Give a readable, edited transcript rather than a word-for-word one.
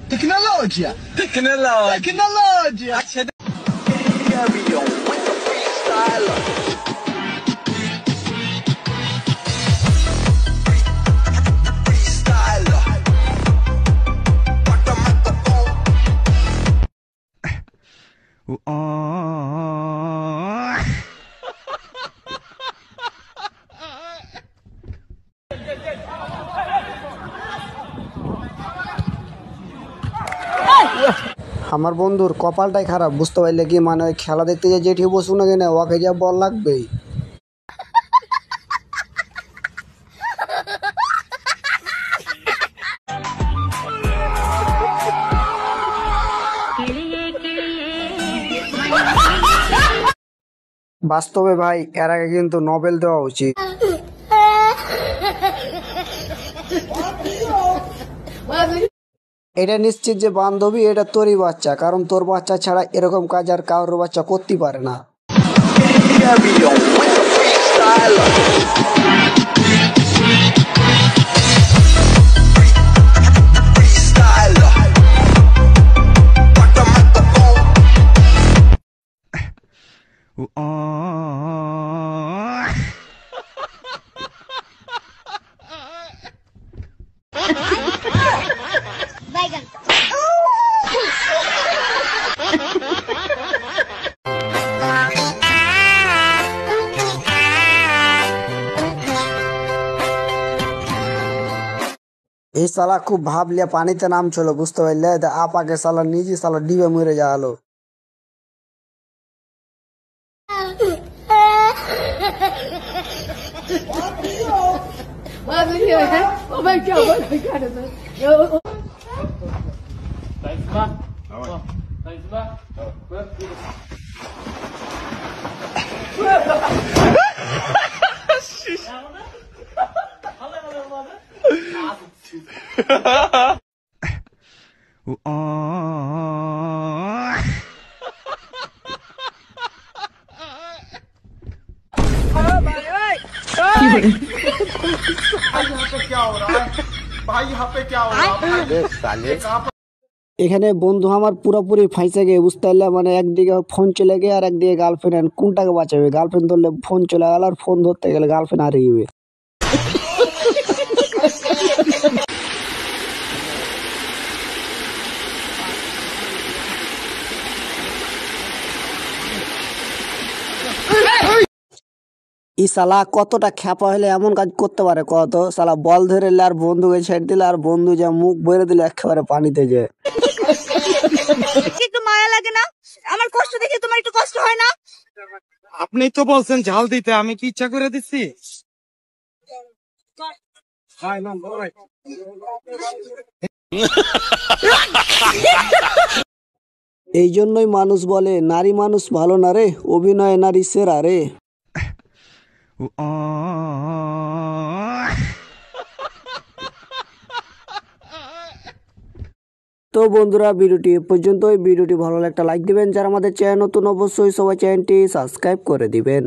Tecnologia. আমার বন্ধুর কপালটাই খারাপ, বুঝতে পারলে কি, মানে ওই খেলা দেখতে যে যেটি বসুক না কিনা ওকে যা বল লাগবেই। বাস্তবে ভাই এর আগে কিন্তু নোবেল দেওয়া উচিত। এটা নিশ্চিত যে বান্ধবী এটা তোরই বাচ্চা, কারণ তোর বাচ্চা ছাড়া এরকম কাজ আর কারোর বাচ্চা করতে পারে না। এই সালা খুব ভাবলে পানিতে নাম ছিল, বুঝতে পারলে, আপাকে সালা নিজে সালা ডিবে মরে যাওয়ালো। এখানে বন্ধু আমার পুরোপুরি ফাইসে গিয়ে, বুঝতে পারলে, মানে একদিকে ফোন চলে গিয়ে আর একদিকে গার্লফ্রেন্ড, কোনটাকে বাঁচাবে? গার্লফ্রেন্ড ধরলে ফোন চলে গেল, আর ফোন ধরতে গেলে গার্লফ্রেন্ড হারিয়ে যাবে। ই সালা কতটা খ্যাপা হলে এমন কাজ করতে পারে কত? সালা বল ধরে আর বন্ধুকে ছেড়ে দিলে, আর বন্ধু যা মুখ বেড়ে দিলে একেবারে পানিতে যায়। একটু মায়া লাগে না? আমার কষ্ট দেখে তোমার একটু কষ্ট হয় না? আপনি তো বলছেন ঝাল দিতে, আমি কি ইচ্ছা করে দিচ্ছি? এই জন্যই মানুষ বলে নারী মানুষ ভালো না রে, অভিনয় নারী সেরা রে। তো বন্ধুরা, ভিডিওটি এ পর্যন্তই। ভিডিওটি ভালো লাগলে একটা লাইক দিবেন, যারা আমাদের চ্যানেল নতুন অবশ্যই সবাই চ্যানেলটি সাবস্ক্রাইব করে দিবেন।